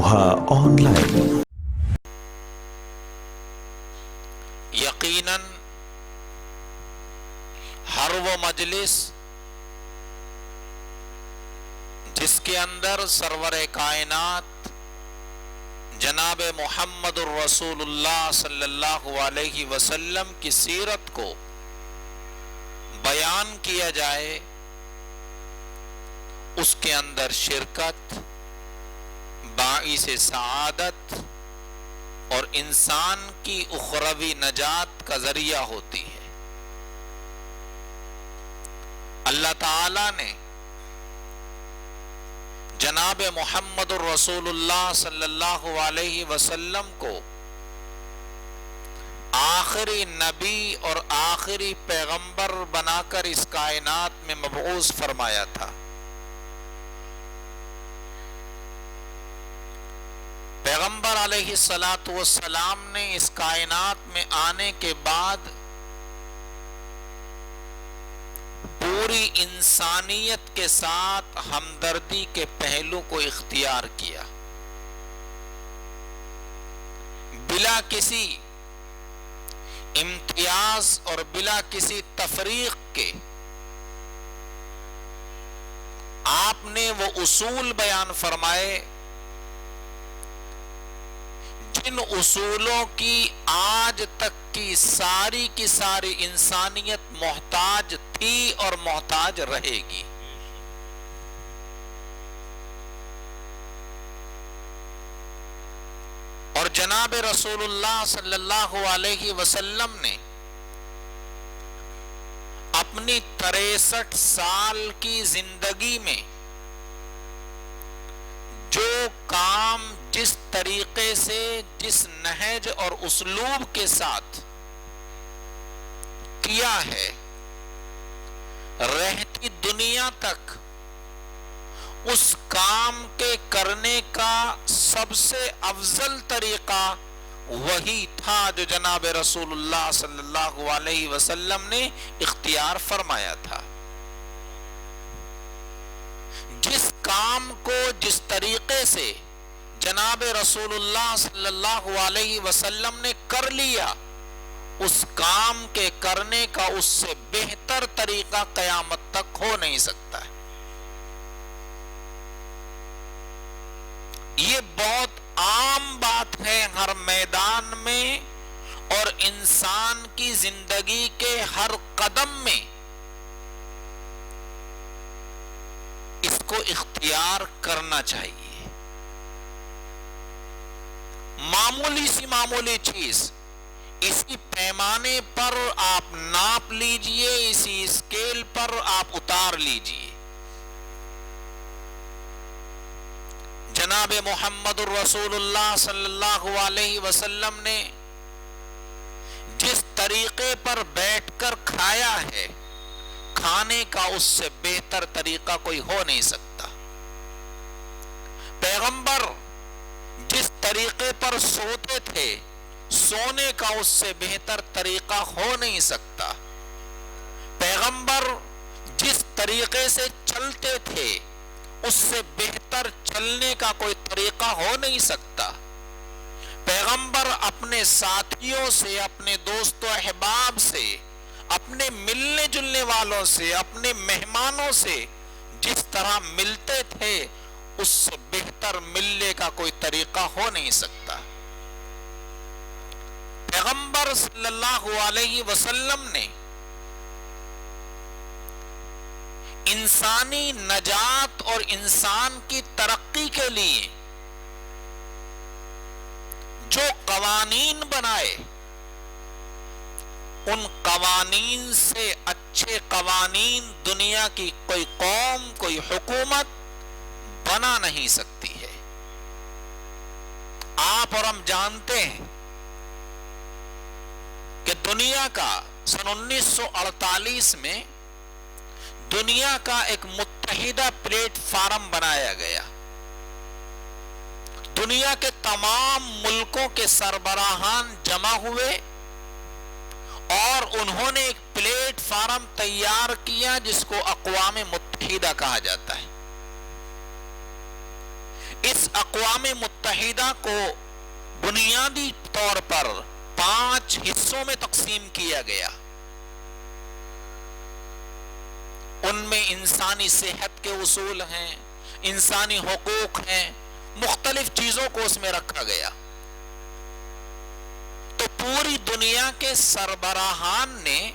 روحا on line. یقیناً ہر وہ مجلس جس کے اندر سرور کائنات جناب محمد الرسول اللہ صلی اللہ علیہ وسلم کی سیرت کو بیان کیا جائے، اس کے اندر شرکت باعث سعادت اور انسان کی اخروی نجات کا ذریعہ ہوتی ہے۔ اللہ تعالی نے جناب محمد الرسول اللہ صلی اللہ علیہ وسلم کو آخری نبی اور آخری پیغمبر بنا کر اس کائنات میں مبعوث فرمایا تھا۔ پیغمبر علیہ الصلاۃ والسلام نے اس کائنات میں آنے کے بعد پوری انسانیت کے ساتھ ہمدردی کے پہلو کو اختیار کیا، بلا کسی امتیاز اور بلا کسی تفریق کے آپ نے وہ اصول بیان فرمائے جن اصولوں کی آج تک کی ساری انسانیت محتاج تھی اور محتاج رہے گی۔ اور جناب رسول اللہ صلی اللہ علیہ وسلم نے اپنی 63 سال کی زندگی میں جو کام جس طریقے سے، جس نہج اور اسلوب کے ساتھ کیا ہے، رہتی دنیا تک اس کام کے کرنے کا سب سے افضل طریقہ وہی تھا جو جناب رسول اللہ صلی اللہ علیہ وسلم نے اختیار فرمایا تھا۔ جس کام کو جس طریقے سے جناب رسول اللہ صلی اللہ علیہ وسلم نے کر لیا، اس کام کے کرنے کا اس سے بہتر طریقہ قیامت تک ہو نہیں سکتا ہے۔ یہ بہت عام بات ہے ہر میدان میں اور انسان کی زندگی کے ہر قدم میں اس کو اختیار کرنا چاہیے۔ معمولی چیز اسی پیمانے پر آپ ناپ لیجئے، اسی اسکیل پر آپ اتار لیجئے۔ جناب محمد الرسول اللہ صلی اللہ علیہ وسلم نے جس طریقے پر بیٹھ کر کھایا ہے، کھانے کا اس سے بہتر طریقہ کوئی ہو نہیں سکتا۔ پیغمبر جس طریقے پر سوتے تھے، سونے کا اس سے بہتر طریقہ ہو نہیں سکتا۔ پیغمبر جس طریقے سے چلتے تھے، اس سے بہتر چلنے کا کوئی طریقہ ہو نہیں سکتا۔ پیغمبر اپنے ساتھیوں سے، اپنے دوست و احباب سے، اپنے ملنے جلنے والوں سے، اپنے مہمانوں سے جس طرح ملتے تھے، اس سے بہتر ملنے کا کوئی طریقہ ہو نہیں سکتا۔ پیغمبر صلی اللہ علیہ وسلم نے انسانی نجات اور انسان کی ترقی کے لیے جو قوانین بنائے، ان قوانین سے اچھے قوانین دنیا کی کوئی قوم، کوئی حکومت بنا نہیں سکتی ہے۔ آپ اور ہم جانتے ہیں کہ دنیا کا سن 1948 میں دنیا کا ایک متحدہ پلیٹ فارم بنایا گیا۔ دنیا کے تمام ملکوں کے سربراہان جمع ہوئے اور انہوں نے ایک پلیٹ فارم تیار کیا جس کو اقوام متحدہ کہا جاتا ہے۔ اس اقوام متحدہ کو بنیادی طور پر 5 حصوں میں تقسیم کیا گیا. ان میں انسانی صحت کے اصول ہیں، انسانی حقوق ہیں، مختلف چیزوں کو اس میں رکھا گیا. تو پوری دنیا کے سربراہان نے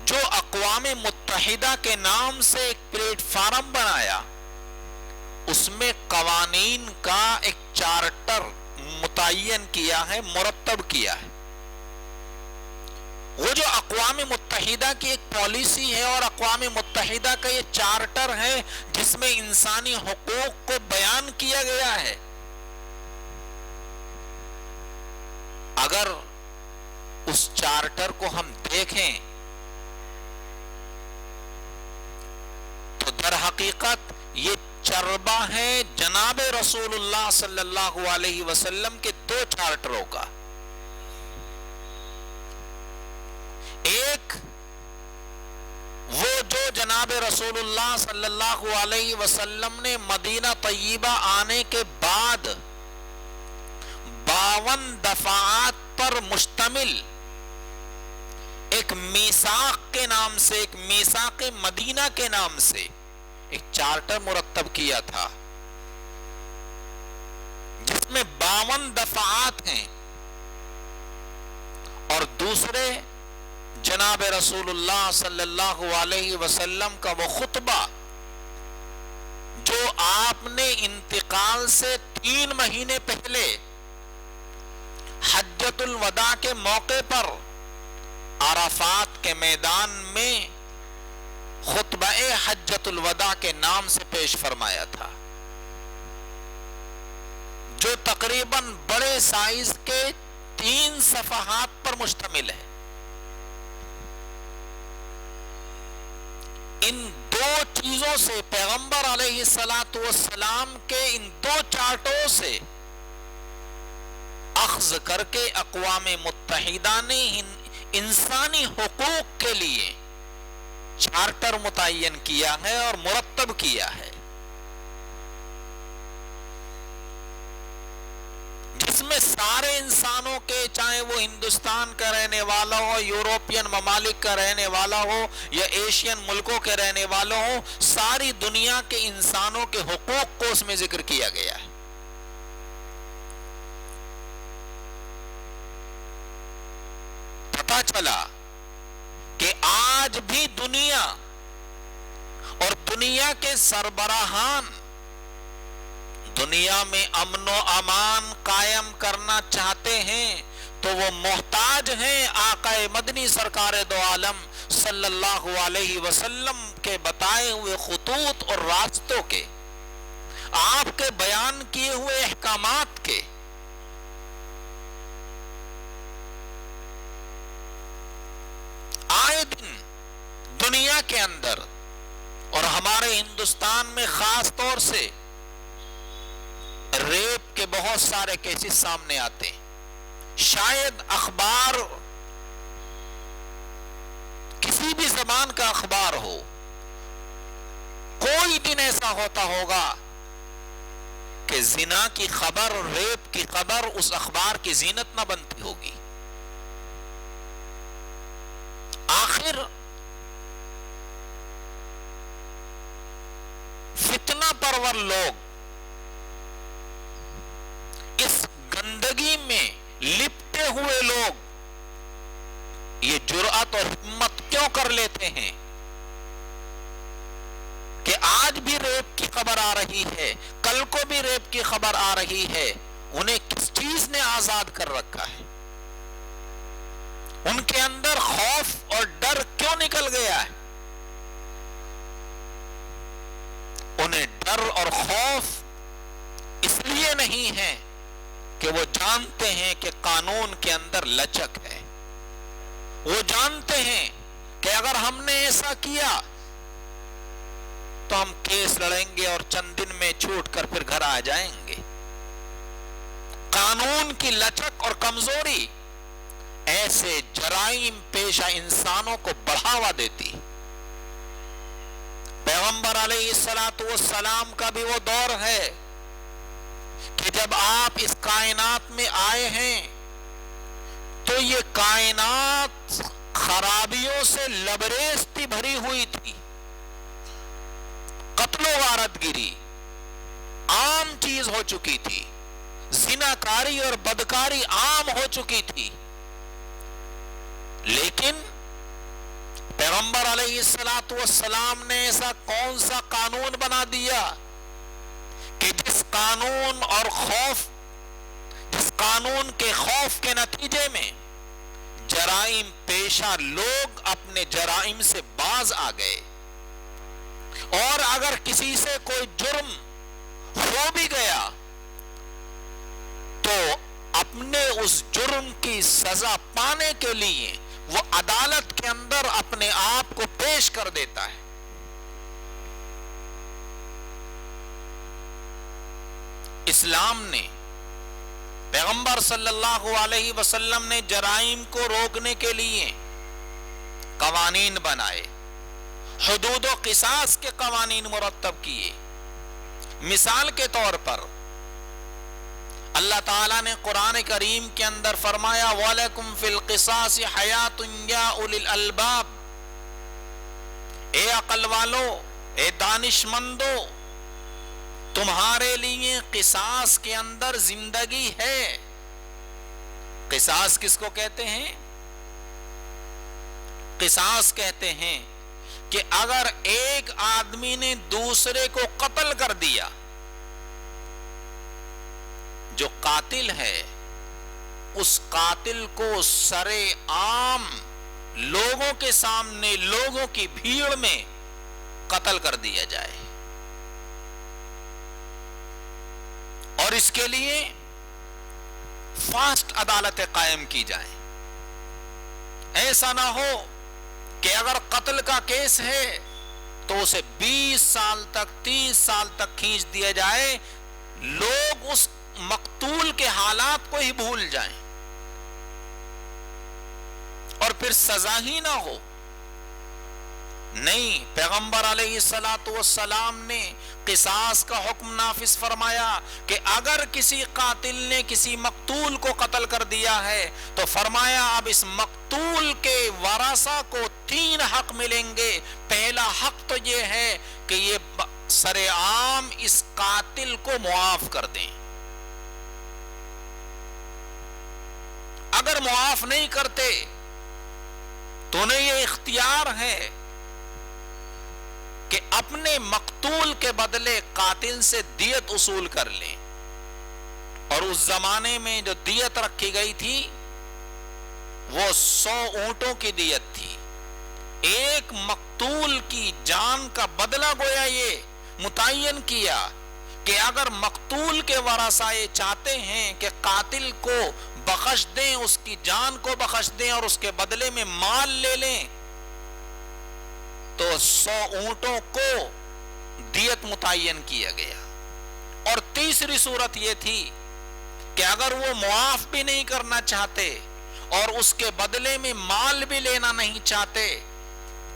جو اقوام متحدہ کے نام سے ایک پلیٹ فارم بنایا، اس میں قوانین کا ایک چارٹر متعین کیا ہے، مرتب کیا ہے. وہ جو اقوام متحدہ کی ایک پالیسی ہے اور اقوام متحدہ کا یہ چارٹر ہے جس میں انسانی حقوق کو بیان کیا گیا ہے، اگر اس چارٹر کو ہم دیکھیں تو در حقیقت یہ چربا ہے جناب رسول اللہ صلی اللہ علیہ وسلم کے 2 چارٹروں کا. ایک وہ جو جناب رسول اللہ صلی اللہ علیہ وسلم نے مدینہ طیبہ آنے کے بعد 52 دفعات پر مشتمل ایک میثاق کے نام سے، ایک میثاق مدینہ کے نام سے ایک چارٹر مرتب کیا تھا، جس میں 52 دفعات ہیں. اور دوسرے جناب رسول اللہ صلی اللہ علیہ وسلم کا وہ خطبہ جو آپ نے انتقال سے 3 مہینے پہلے حجۃ الوداع کے موقع پر عرفات کے میدان میں خطبہ حجۃ الوداع کے نام سے پیش فرمایا تھا، جو تقریباً بڑے سائز کے 3 صفحات پر مشتمل ہے. ان 2 چیزوں سے، پیغمبر علیہ الصلاۃ والسلام کے ان 2 چارٹوں سے اخذ کر کے اقوام متحدہ نے انسانی حقوق کے لیے چارٹر متعین کیا ہے اور مرتب کیا ہے، جس میں سارے انسانوں کے، چاہے وہ ہندوستان کا رہنے والا ہو، یوروپین ممالک کا رہنے والا ہو یا ایشین ملکوں کے رہنے والا ہو، ساری دنیا کے انسانوں کے حقوق کو اس میں ذکر کیا گیا ہے. پتہ چلا کہ آج بھی دنیا اور دنیا کے سربراہان دنیا میں امن و امان قائم کرنا چاہتے ہیں تو وہ محتاج ہیں آقا مدنی سرکار دو عالم صلی اللہ علیہ وسلم کے بتائے ہوئے خطوط اور راستوں کے، آپ کے بیان کیے ہوئے احکامات کے. آئے دن دنیا کے اندر اور ہمارے ہندوستان میں خاص طور سے ریپ کے بہت سارے کیسز سامنے آتے ہیں. شاید اخبار، کسی بھی زبان کا اخبار ہو، کوئی دن ایسا ہوتا ہوگا کہ زنا کی خبر، ریپ کی خبر اس اخبار کی زینت نہ بنتی ہوگی. آخر فتنہ پرور لوگ اس گندگی میں لپٹے ہوئے لوگ یہ جرأت اور ہمت کیوں کر لیتے ہیں کہ آج بھی ریپ کی خبر آ رہی ہے، کل کو بھی ریپ کی خبر آ رہی ہے؟ انہیں کس چیز نے آزاد کر رکھا ہے؟ ان کے اندر خوف اور ڈر کیوں نکل گیا ہے؟ انہیں ڈر اور خوف اس لیے نہیں ہے کہ وہ جانتے ہیں کہ قانون کے اندر لچک ہے. وہ جانتے ہیں کہ اگر ہم نے ایسا کیا تو ہم کیس لڑیں گے اور چند دن میں چھوٹ کر پھر گھر آ جائیں گے. قانون کی لچک اور کمزوری ایسے جرائم پیشہ انسانوں کو بڑھاوا دیتی. پیغمبر علیہ السلام کا بھی وہ دور ہے کہ جب آپ اس کائنات میں آئے ہیں تو یہ کائنات خرابیوں سے لبریز تھی، بھری ہوئی تھی، قتل و غارت گری عام چیز ہو چکی تھی، زناکاری اور بدکاری عام ہو چکی تھی، لیکن پیغمبر علیہ السلام نے ایسا کون سا قانون بنا دیا کہ جس قانون کے خوف کے نتیجے میں جرائم پیشہ لوگ اپنے جرائم سے باز آ گئے، اور اگر کسی سے کوئی جرم ہو بھی گیا تو اپنے اس جرم کی سزا پانے کے لیے وہ عدالت کے اندر اپنے آپ کو پیش کر دیتا ہے۔ اسلام نے، پیغمبر صلی اللہ علیہ وسلم نے جرائم کو روکنے کے لیے قوانین بنائے، حدود و قصاص کے قوانین مرتب کیے۔ مثال کے طور پر اللہ تعالیٰ نے قرآن کریم کے اندر فرمایا وَلَكُمْ فِي الْقِصَاصِ حَيَاتٌ يَا أُولِي الْأَلْبَابِ، اے عقل والو، اے دانش مندو، تمہارے لیے قصاص کے اندر زندگی ہے۔ قصاص کس کو کہتے ہیں؟ قصاص کہتے ہیں کہ اگر ایک آدمی نے دوسرے کو قتل کر دیا، جو قاتل ہے اس قاتل کو سرے عام لوگوں کے سامنے، لوگوں کی بھیڑ میں قتل کر دیا جائے، اور اس کے لیے فاسٹ عدالتیں قائم کی جائیں۔ ایسا نہ ہو کہ اگر قتل کا کیس ہے تو اسے 20 سال تک، 30 سال تک کھینچ دیا جائے، لوگ اس مقتول کے حالات کو ہی بھول جائیں اور پھر سزا ہی نہ ہو۔ نہیں، پیغمبر علیہ السلام نے قصاص کا حکم نافذ فرمایا کہ اگر کسی قاتل نے کسی مقتول کو قتل کر دیا ہے تو فرمایا اب اس مقتول کے ورثہ کو 3 حق ملیں گے۔ پہلا حق تو یہ ہے کہ یہ سر عام اس قاتل کو معاف کر دیں، اگر معاف نہیں کرتے تو انہیں یہ اختیار ہے کہ اپنے مقتول کے بدلے قاتل سے دیت اصول کر لیں، اور اس زمانے میں جو دیت رکھی گئی تھی وہ 100 اونٹوں کی دیت تھی۔ ایک مقتول کی جان کا بدلہ گویا یہ متعین کیا کہ اگر مقتول کے ورثہ یہ چاہتے ہیں کہ قاتل کو بخش دیں، اس کی جان کو بخش دیں اور اس کے بدلے میں مال لے لیں، تو 100 اونٹوں کو دیت متعین کیا گیا۔ اور تیسری صورت یہ تھی کہ اگر وہ معاف بھی نہیں کرنا چاہتے اور اس کے بدلے میں مال بھی لینا نہیں چاہتے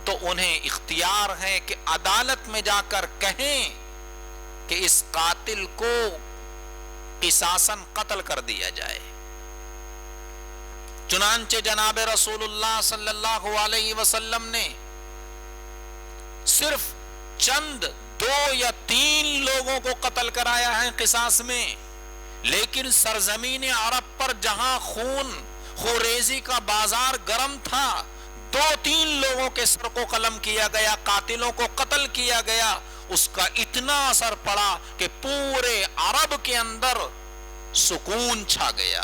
تو انہیں اختیار ہے کہ عدالت میں جا کر کہیں کہ اس قاتل کو قصاصاً قتل کر دیا جائے۔ چنانچہ جناب رسول اللہ صلی اللہ علیہ وسلم نے صرف چند 2 یا 3 لوگوں کو قتل کرایا ہے قصاص میں، لیکن سرزمین عرب پر جہاں خون خوریزی کا بازار گرم تھا، 2-3 لوگوں کے سر کو قلم کیا گیا، قاتلوں کو قتل کیا گیا۔ اس کا اتنا اثر پڑا کہ پورے عرب کے اندر سکون چھا گیا،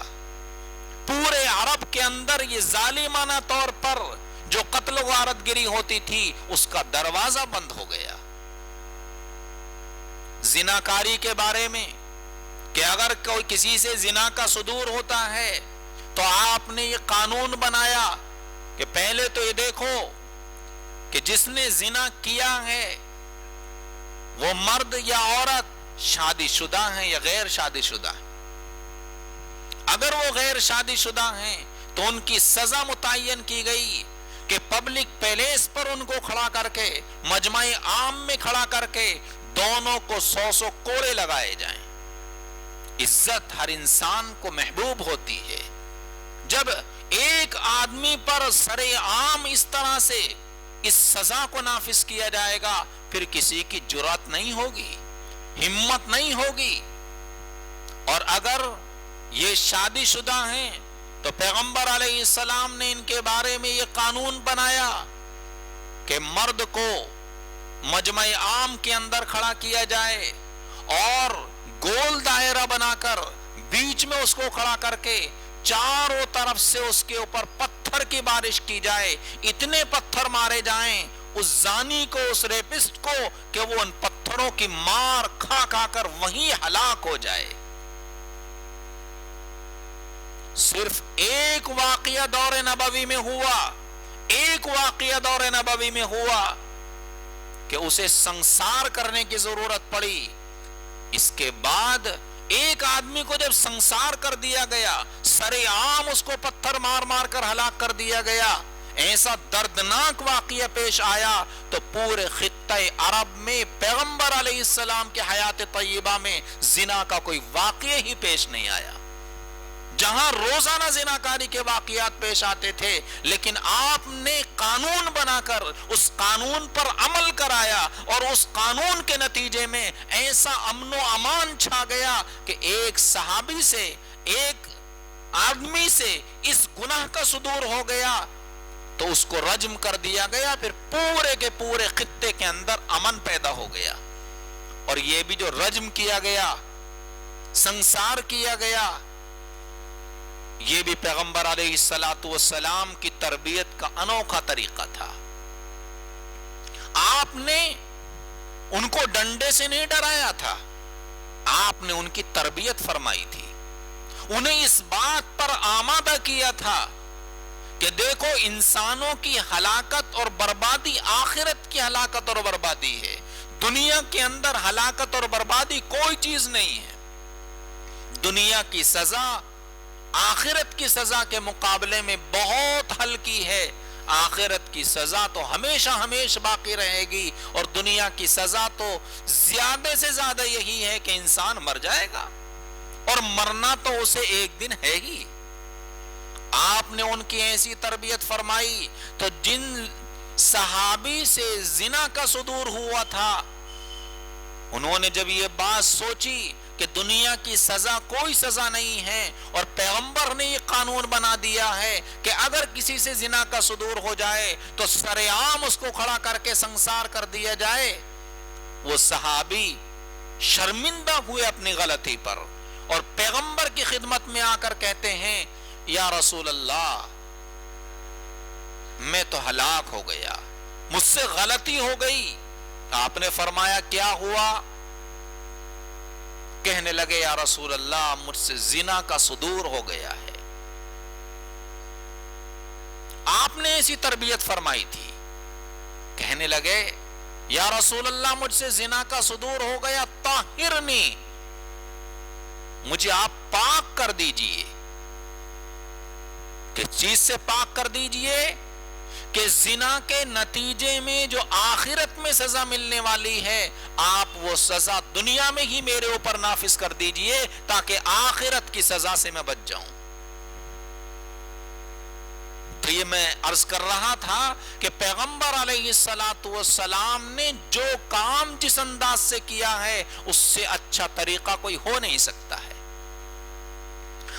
پورے عرب کے اندر یہ ظالمانہ طور پر جو قتل و غارت گری ہوتی تھی اس کا دروازہ بند ہو گیا۔ زناکاری کے بارے میں کہ اگر کوئی کسی سے زنا کا صدور ہوتا ہے تو آپ نے یہ قانون بنایا کہ پہلے تو یہ دیکھو کہ جس نے زنا کیا ہے وہ مرد یا عورت شادی شدہ ہیں یا غیر شادی شدہ ہیں۔ اگر وہ غیر شادی شدہ ہیں تو ان کی سزا متعین کی گئی، کہ پبلک پیلیس پر ان کو کھڑا کر کے، مجمع عام میں کھڑا کر کے دونوں کو 100 کوڑے لگائے جائیں۔ عزت ہر انسان کو محبوب ہوتی ہے۔ جب ایک آدمی پر سر عام اس طرح سے اس سزا کو نافذ کیا جائے گا، پھر کسی کی جرات نہیں ہوگی، ہمت نہیں ہوگی۔ اور اگر یہ شادی شدہ ہیں تو پیغمبر علیہ السلام نے ان کے بارے میں یہ قانون بنایا کہ مرد کو مجمع عام کے اندر کھڑا کیا جائے اور گول دائرہ بنا کر بیچ میں اس کو کھڑا کر کے چاروں طرف سے اس کے اوپر پتھر کی بارش کی جائے، اتنے پتھر مارے جائیں اس زانی کو، اس ریپسٹ کو، کہ وہ ان پتھروں کی مار کھا کھا کر وہیں ہلاک ہو جائے۔ صرف ایک واقعہ دور نبوی میں ہوا، ایک واقعہ دور نبوی میں ہوا کہ اسے سنسار کرنے کی ضرورت پڑی۔ اس کے بعد ایک آدمی کو جب سنسار کر دیا گیا، سر عام اس کو پتھر مار مار کر ہلاک کر دیا گیا، ایسا دردناک واقعہ پیش آیا تو پورے خطہ عرب میں پیغمبر علیہ السلام کے حیات طیبہ میں زنا کا کوئی واقعہ ہی پیش نہیں آیا۔ جہاں روزانہ زناکاری کے واقعات پیش آتے تھے، لیکن آپ نے قانون بنا کر اس قانون پر عمل کرایا، اور اس قانون کے نتیجے میں ایسا امن و امان چھا گیا کہ ایک صحابی سے، ایک آدمی سے اس گناہ کا صدور ہو گیا تو اس کو رجم کر دیا گیا۔ پھر پورے کے پورے خطے کے اندر امن پیدا ہو گیا۔ اور یہ بھی جو رجم کیا گیا، سنسار کیا گیا، یہ بھی پیغمبر علیہ السلام کی تربیت کا انوکھا طریقہ تھا۔ آپ نے ان کو ڈنڈے سے نہیں ڈرایا تھا، آپ نے ان کی تربیت فرمائی تھی، انہیں اس بات پر آمادہ کیا تھا کہ دیکھو انسانوں کی ہلاکت اور بربادی آخرت کی ہلاکت اور بربادی ہے، دنیا کے اندر ہلاکت اور بربادی کوئی چیز نہیں ہے۔ دنیا کی سزا آخرت کی سزا کے مقابلے میں بہت ہلکی ہے، آخرت کی سزا تو ہمیشہ ہمیشہ باقی رہے گی، اور دنیا کی سزا تو زیادہ سے زیادہ یہی ہے کہ انسان مر جائے گا، اور مرنا تو اسے ایک دن ہے ہی۔ آپ نے ان کی ایسی تربیت فرمائی تو جن صحابی سے زنا کا صدور ہوا تھا، انہوں نے جب یہ بات سوچی کہ دنیا کی سزا کوئی سزا نہیں ہے، اور پیغمبر نے یہ قانون بنا دیا ہے کہ اگر کسی سے زنا کا صدور ہو جائے تو سر عام اس کو کھڑا کر کے سنسار کر دیا جائے، وہ صحابی شرمندہ ہوئے اپنی غلطی پر، اور پیغمبر کی خدمت میں آ کر کہتے ہیں یا رسول اللہ، میں تو ہلاک ہو گیا، مجھ سے غلطی ہو گئی۔ آپ نے فرمایا کیا ہوا؟ کہنے لگے یا رسول اللہ، مجھ سے زنا کا صدور ہو گیا ہے۔ آپ نے ایسی تربیت فرمائی تھی، کہنے لگے یا رسول اللہ، مجھ سے زنا کا صدور ہو گیا، طاہرنی، مجھے آپ پاک کر دیجئے۔ کس چیز سے پاک کر دیجئے؟ کہ زنا کے نتیجے میں جو آخرت میں سزا ملنے والی ہے، آپ وہ سزا دنیا میں ہی میرے اوپر نافذ کر دیجئے تاکہ آخرت کی سزا سے میں بچ جاؤں۔ تو یہ میں عرض کر رہا تھا کہ پیغمبر علیہ السلام نے جو کام جس انداز سے کیا ہے، اس سے اچھا طریقہ کوئی ہو نہیں سکتا ہے۔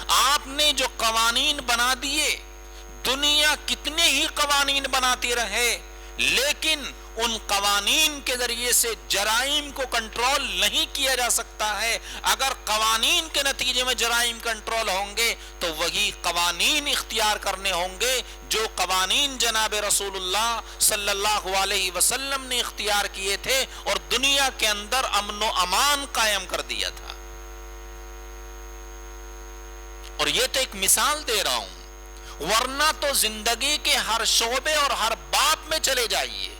آپ نے جو قوانین بنا دیے، دنیا کتنے ہی قوانین بناتی رہے، لیکن ان قوانین کے ذریعے سے جرائم کو کنٹرول نہیں کیا جا سکتا ہے۔ اگر قوانین کے نتیجے میں جرائم کنٹرول ہوں گے تو وہی قوانین اختیار کرنے ہوں گے جو قوانین جناب رسول اللہ صلی اللہ علیہ وسلم نے اختیار کیے تھے اور دنیا کے اندر امن و امان قائم کر دیا تھا۔ اور یہ تو ایک مثال دے رہا ہوں، ورنہ تو زندگی کے ہر شعبے اور ہر باب میں چلے جائیے،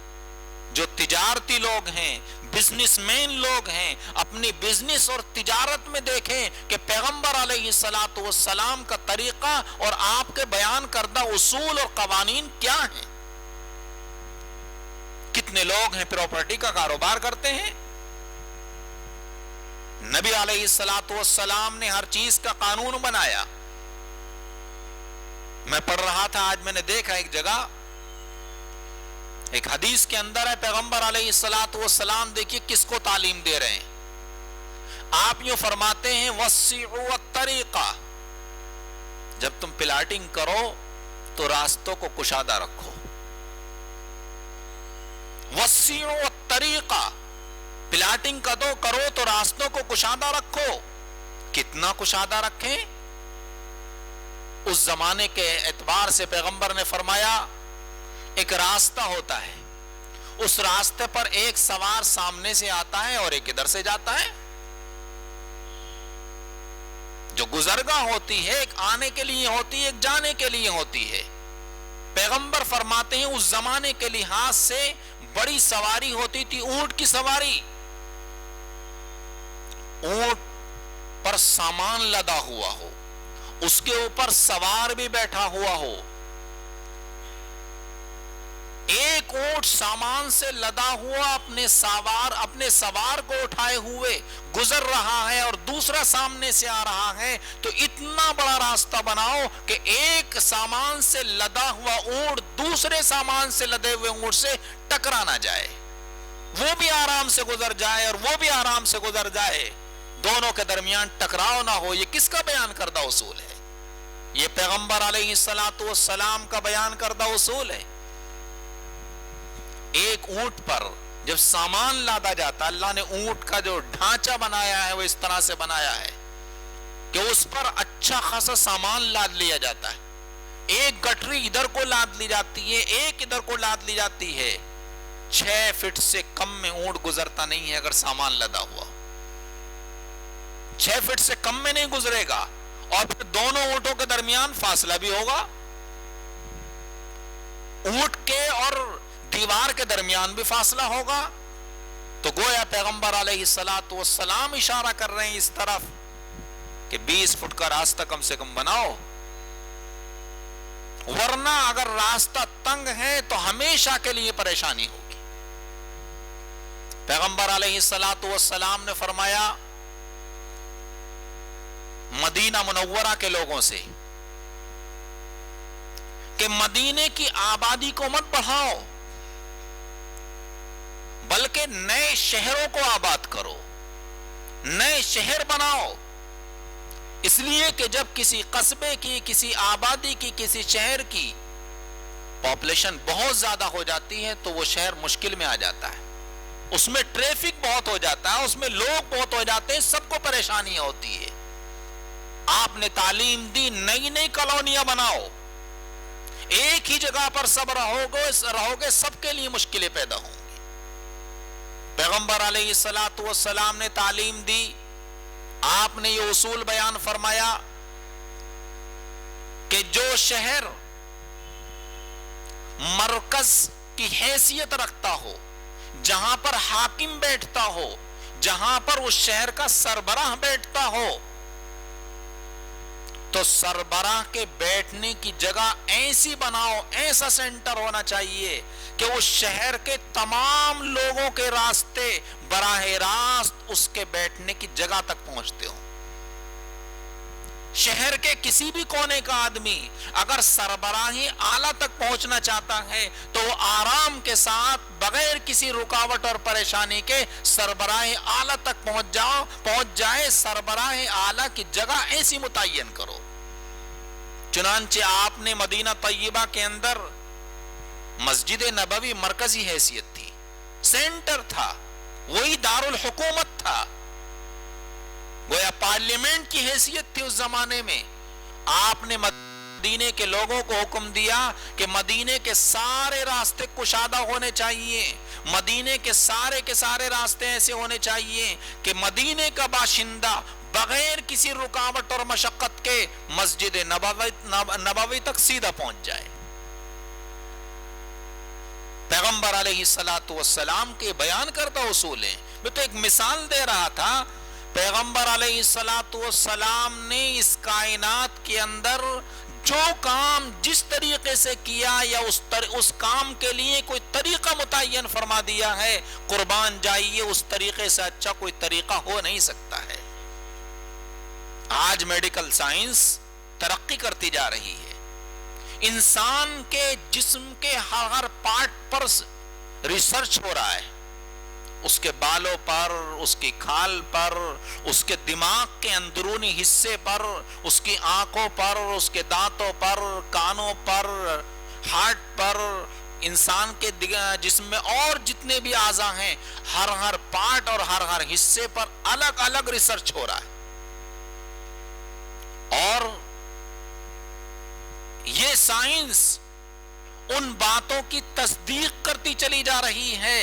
جو تجارتی لوگ ہیں، بزنس مین لوگ ہیں، اپنی بزنس اور تجارت میں دیکھیں کہ پیغمبر علیہ السلام کا طریقہ اور آپ کے بیان کردہ اصول اور قوانین کیا ہیں۔ کتنے لوگ ہیں پراپرٹی کا کاروبار کرتے ہیں. نبی علیہ الصلوۃ والسلام نے ہر چیز کا قانون بنایا. میں پڑھ رہا تھا آج، میں نے دیکھا ایک جگہ، ایک حدیث کے اندر ہے، پیغمبر علیہ الصلوۃ والسلام دیکھیے کس کو تعلیم دے رہے ہیں. آپ یوں فرماتے ہیں وسعوا الطریقہ، جب تم پلاٹنگ کرو تو راستوں کو کشادہ رکھو. وسعوا الطریقہ، پلاٹنگ کرو تو راستوں کو کشادہ رکھو. کتنا کشادہ رکھیں؟ اس زمانے کے اعتبار سے پیغمبر نے فرمایا ایک راستہ ہوتا ہے، اس راستے پر ایک سوار سامنے سے آتا ہے اور ایک ادھر سے جاتا ہے. جو گزرگاہ ہوتی ہے ایک آنے کے لیے ہوتی ہے، ایک جانے کے لیے ہوتی ہے. پیغمبر فرماتے ہیں اس زمانے کے لحاظ سے بڑی سواری ہوتی تھی اونٹ کی سواری. اونٹ پر سامان لدا ہوا ہو، اس کے اوپر سوار بھی بیٹھا ہوا ہو. ایک اونٹ سامان سے لدا ہوا اپنے سوار کو اٹھائے ہوئے گزر رہا ہے اور دوسرا سامنے سے آ رہا ہے، تو اتنا بڑا راستہ بناؤ کہ ایک سامان سے لدا ہوا اونٹ دوسرے سامان سے لدے ہوئے اونٹ سے ٹکرا نہ جائے، وہ بھی آرام سے گزر جائے اور وہ بھی آرام سے گزر جائے، دونوں کے درمیان ٹکراؤ نہ ہو. یہ کس کا بیان کردہ اصول ہے؟ یہ پیغمبر علیہ الصلوۃ والسلام کا بیان کردہ اصول ہے. ایک اونٹ پر جب سامان لادا جاتا، اللہ نے اونٹ کا جو ڈھانچہ بنایا ہے وہ اس طرح سے بنایا ہے کہ اس پر اچھا خاصا سامان لاد لیا جاتا ہے. ایک گٹری ادھر کو لاد لی جاتی ہے، ایک ادھر کو لاد لی جاتی ہے. 6 فٹ سے کم میں اونٹ گزرتا نہیں ہے اگر سامان لدا ہوا. 6 فٹ سے کم میں نہیں گزرے گا، اور پھر دونوں اونٹوں کے درمیان فاصلہ بھی ہوگا. اونٹ کے اور دیوار کے درمیان بھی فاصلہ ہوگا. تو گویا پیغمبر علیہ الصلوۃ والسلام اشارہ کر رہے ہیں اس طرف کہ 20 فٹ کا راستہ کم سے کم بناؤ، ورنہ اگر راستہ تنگ ہے تو ہمیشہ کے لیے پریشانی ہوگی. پیغمبر علیہ الصلوۃ والسلام نے فرمایا مدینہ منورہ کے لوگوں سے کہ مدینے کی آبادی کو مت بڑھاؤ، بلکہ نئے شہروں کو آباد کرو، نئے شہر بناؤ. اس لیے کہ جب کسی قصبے کی، کسی آبادی کی، کسی شہر کی پاپولیشن بہت زیادہ ہو جاتی ہے تو وہ شہر مشکل میں آ جاتا ہے، اس میں ٹریفک بہت ہو جاتا ہے، اس میں لوگ بہت ہو جاتے ہیں، سب کو پریشانی ہوتی ہے. آپ نے تعلیم دی نئی نئی کالونیاں بناؤ، ایک ہی جگہ پر سب رہو گے سب کے لیے مشکلیں پیدا ہوں گی. پیغمبر علیہ الصلوۃ والسلام نے تعلیم دی، آپ نے یہ اصول بیان فرمایا کہ جو شہر مرکز کی حیثیت رکھتا ہو، جہاں پر حاکم بیٹھتا ہو، جہاں پر اس شہر کا سربراہ بیٹھتا ہو، تو سربراہ کے بیٹھنے کی جگہ ایسی بناؤ، ایسا سینٹر ہونا چاہیے کہ اس شہر کے تمام لوگوں کے راستے براہ راست اس کے بیٹھنے کی جگہ تک پہنچتے ہوں. شہر کے کسی بھی کونے کا آدمی اگر سربراہی اعلیٰ تک پہنچنا چاہتا ہے تو وہ آرام کے ساتھ بغیر کسی رکاوٹ اور پریشانی کے سربراہ اعلیٰ تک پہنچ جائے. سربراہ اعلیٰ کی جگہ ایسی متعین کرو. چنانچہ آپ نے مدینہ طیبہ کے اندر مسجد نبوی مرکزی حیثیت تھی، سینٹر تھا، وہی دارالحکومت تھا، گویا پارلیمنٹ کی حیثیت تھی اس زمانے میں. آپ نے مدینے کے لوگوں کو حکم دیا کہ مدینے کے سارے راستے کشادہ ہونے چاہیے، مدینے کے سارے راستے ایسے ہونے چاہیے کہ مدینے کا باشندہ بغیر کسی رکاوٹ اور مشقت کے مسجد نبوی تک سیدھا پہنچ جائے. پیغمبر علیہ الصلوۃ والسلام کے بیان کردہ اصول ہیں. میں تو ایک مثال دے رہا تھا. پیغمبر علیہ الصلوۃ والسلام نے اس کائنات کے اندر جو کام جس طریقے سے کیا یا اس کام کے لیے کوئی طریقہ متعین فرما دیا ہے، قربان جائیے اس طریقے سے اچھا کوئی طریقہ ہو نہیں سکتا ہے۔ آج میڈیکل سائنس ترقی کرتی جا رہی ہے، انسان کے جسم کے ہر پارٹ پر ریسرچ ہو رہا ہے، اس کے بالوں پر، اس کی کھال پر، اس کے دماغ کے اندرونی حصے پر، اس کی آنکھوں پر، اس کے دانتوں پر، کانوں پر، ہارٹ پر، انسان کے جسم میں اور جتنے بھی اعضاء ہیں، ہر پارٹ اور ہر حصے پر الگ الگ ریسرچ ہو رہا ہے، اور یہ سائنس ان باتوں کی تصدیق کرتی چلی جا رہی ہے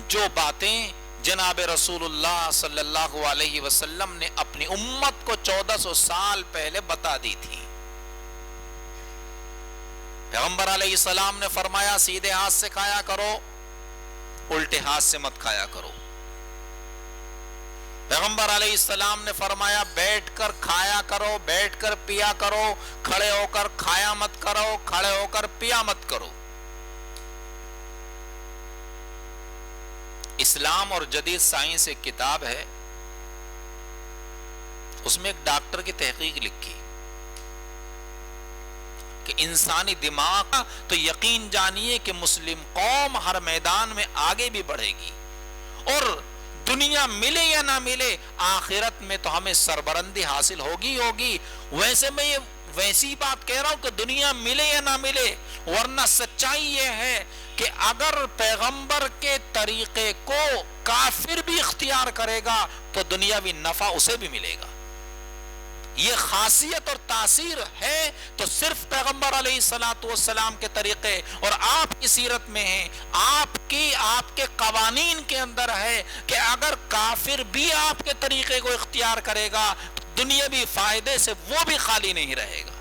جو باتیں جناب رسول اللہ صلی اللہ علیہ وسلم نے اپنی امت کو 1400 سال پہلے بتا دی تھی۔ پیغمبر علیہ السلام نے فرمایا سیدھے ہاتھ سے کھایا کرو، الٹے ہاتھ سے مت کھایا کرو۔ پیغمبر علیہ السلام نے فرمایا بیٹھ کر کھایا کرو، بیٹھ کر پیا کرو، کھڑے ہو کر کھایا مت کرو، کھڑے ہو کر پیا مت کرو۔ اسلام اور جدید سائنس ایک کتاب ہے، اس میں ایک ڈاکٹر کی تحقیق لکھی کہ انسانی دماغ، تو یقین جانیے کہ مسلم قوم ہر میدان میں آگے بھی بڑھے گی، اور دنیا ملے یا نہ ملے آخرت میں تو ہمیں سربلندی حاصل ہوگی۔ ویسے میں یہ ویسی بات کہہ رہا ہوں کہ دنیا ملے یا نہ ملے، ورنہ سچائی یہ ہے کہ اگر پیغمبر کے طریقے کو کافر بھی اختیار کرے گا تو دنیاوی نفع اسے بھی ملے گا۔ یہ خاصیت اور تاثیر ہے تو صرف پیغمبر علیہ السلام کے طریقے اور آپ کی سیرت میں ہے، آپ کے قوانین کے اندر ہے کہ اگر کافر بھی آپ کے طریقے کو اختیار کرے گا تو دنیاوی فائدے سے وہ بھی خالی نہیں رہے گا،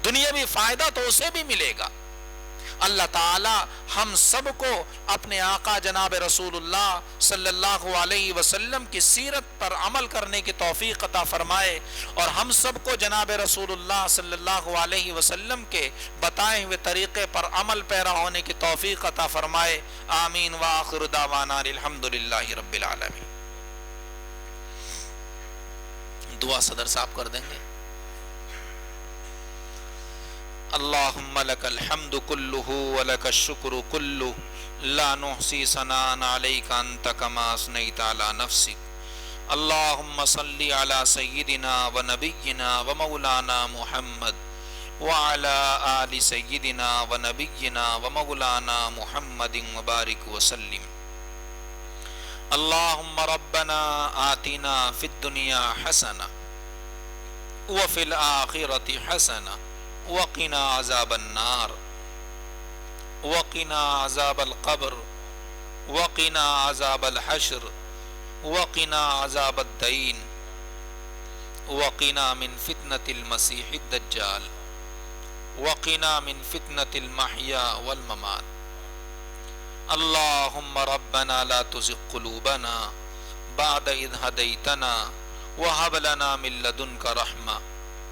دنیاوی فائدہ تو اسے بھی ملے گا۔ اللہ تعالی ہم سب کو اپنے آقا جناب رسول اللہ صلی اللہ علیہ وسلم کی سیرت پر عمل کرنے کی توفیق عطا فرمائے، اور ہم سب کو جناب رسول اللہ صلی اللہ علیہ وسلم کے بتائے ہوئے طریقے پر عمل پیرا ہونے کی توفیق عطا فرمائے۔ آمین وآخر دعوانا الحمدللہ رب العالمین۔ دعا صدر صاحب کر دیں گے۔ اللہم لک الحمد کلہ ولک الشکر کلہ لا نحصی ثناء علیک انت کما اثنیت علی نفسک۔ اللہم صلی علی سیدنا و نبینا و مولانا محمد وعلی آل سیدنا و نبینا و مولانا محمد وبارک وسلم۔ اللہم ربنا آتنا فی الدنیا حسنہ وفی الآخرۃ حسنہ وقنا عذاب النار وقنا عذاب القبر وقنا عذاب الحشر وقنا عذاب الدین وقنا من فتنة المسیح الدجال وقنا من فتنة المحیا والممات۔ اللہم ربنا لا تزغ قلوبنا بعد اذ ہدیتنا وہب لنا من لدنک رحمہ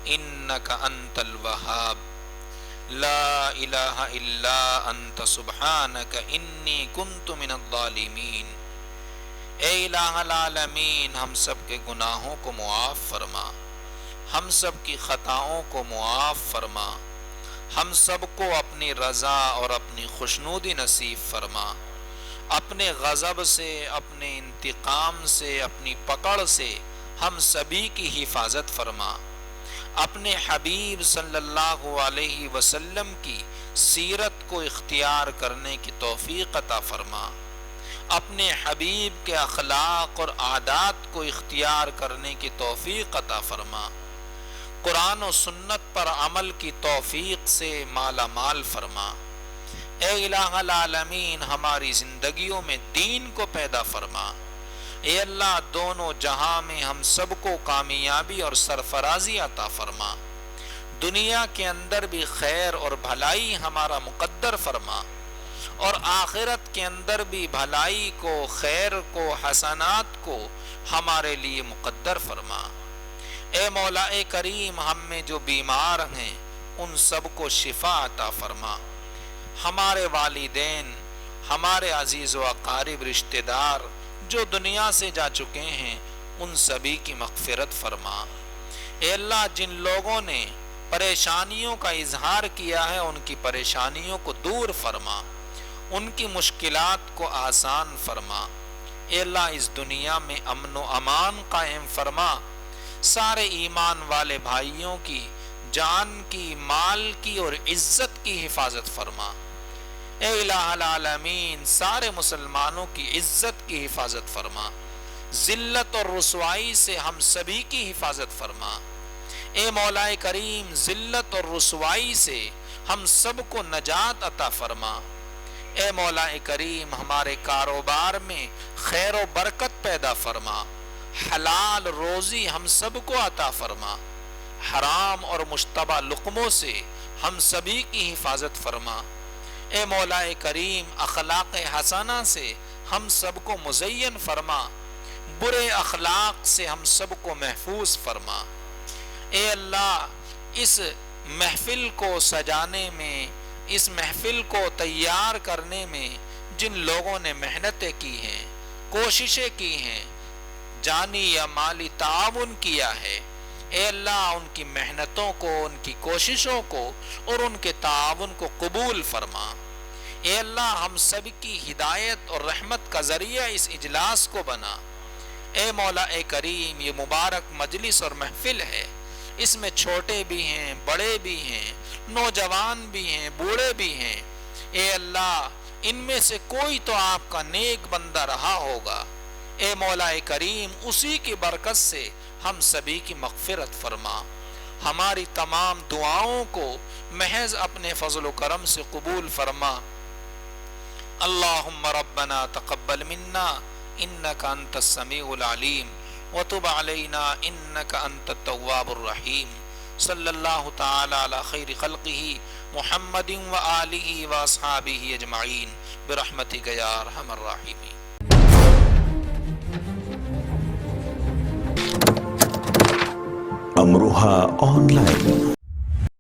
انک انت الوہاب لا الہ الا انت سبحانک انی کنت من الظالمین۔ اے الہ العالمین ہم سب کے گناہوں کو معاف فرما، ہم سب کی خطاؤں کو معاف فرما، ہم سب کو اپنی رضا اور اپنی خوشنودی نصیب فرما، اپنے غضب سے، اپنے انتقام سے، اپنی پکڑ سے ہم سبھی کی حفاظت فرما، اپنے حبیب صلی اللہ علیہ وسلم کی سیرت کو اختیار کرنے کی توفیق عطا فرما، اپنے حبیب کے اخلاق اور عادات کو اختیار کرنے کی توفیق عطا فرما، قرآن و سنت پر عمل کی توفیق سے مالا مال فرما۔ اے الہ العالمین ہماری زندگیوں میں دین کو پیدا فرما۔ اے اللہ دونوں جہاں میں ہم سب کو کامیابی اور سرفرازی عطا فرما، دنیا کے اندر بھی خیر اور بھلائی ہمارا مقدر فرما، اور آخرت کے اندر بھی بھلائی کو، خیر کو، حسنات کو ہمارے لیے مقدر فرما۔ اے مولا کریم ہم میں جو بیمار ہیں ان سب کو شفا عطا فرما، ہمارے والدین، ہمارے عزیز و اقارب رشتہ دار جو دنیا سے جا چکے ہیں ان سبھی کی مغفرت فرما۔ اے اللہ جن لوگوں نے پریشانیوں کا اظہار کیا ہے ان کی پریشانیوں کو دور فرما، ان کی مشکلات کو آسان فرما۔ اے اللہ اس دنیا میں امن و امان قائم فرما، سارے ایمان والے بھائیوں کی جان کی، مال کی اور عزت کی حفاظت فرما۔ اے الہ العالمین سارے مسلمانوں کی عزت کی حفاظت فرما، ذلت اور رسوائی سے ہم سبھی کی حفاظت فرما۔ اے مولا کریم ذلت اور رسوائی سے ہم سب کو نجات عطا فرما۔ اے مولا کریم ہمارے کاروبار میں خیر و برکت پیدا فرما، حلال روزی ہم سب کو عطا فرما، حرام اور مشتبہ لقموں سے ہم سبھی کی حفاظت فرما۔ اے مولا کریم اخلاق حسنہ سے ہم سب کو مزین فرما، برے اخلاق سے ہم سب کو محفوظ فرما۔ اے اللہ اس محفل کو سجانے میں، اس محفل کو تیار کرنے میں جن لوگوں نے محنتیں کی ہیں، کوششیں کی ہیں، جانی یا مالی تعاون کیا ہے، اے اللہ ان کی محنتوں کو، ان کی کوششوں کو اور ان کے تعاون کو قبول فرما۔ اے اللہ ہم سب کی ہدایت اور رحمت کا ذریعہ اس اجلاس کو بنا۔ اے مولا کریم یہ مبارک مجلس اور محفل ہے، اس میں چھوٹے بھی ہیں، بڑے بھی ہیں، نوجوان بھی ہیں، بوڑھے بھی ہیں۔ اے اللہ ان میں سے کوئی تو آپ کا نیک بندہ رہا ہوگا، اے مولا کریم اسی کی برکت سے ہم سبھی کی مغفرت فرما، ہماری تمام دعاؤں کو محض اپنے فضل و کرم سے قبول فرما۔ اللہم ربنا تقبل منا انک انت السمیع العلیم وتب علینا انک انت التواب الرحیم۔ صلی اللہ تعالی علی خیر خلقہ محمد و آلہ و اصحابہ اجمعین برحمتک یا ارحم الراحمین۔ Amroha on line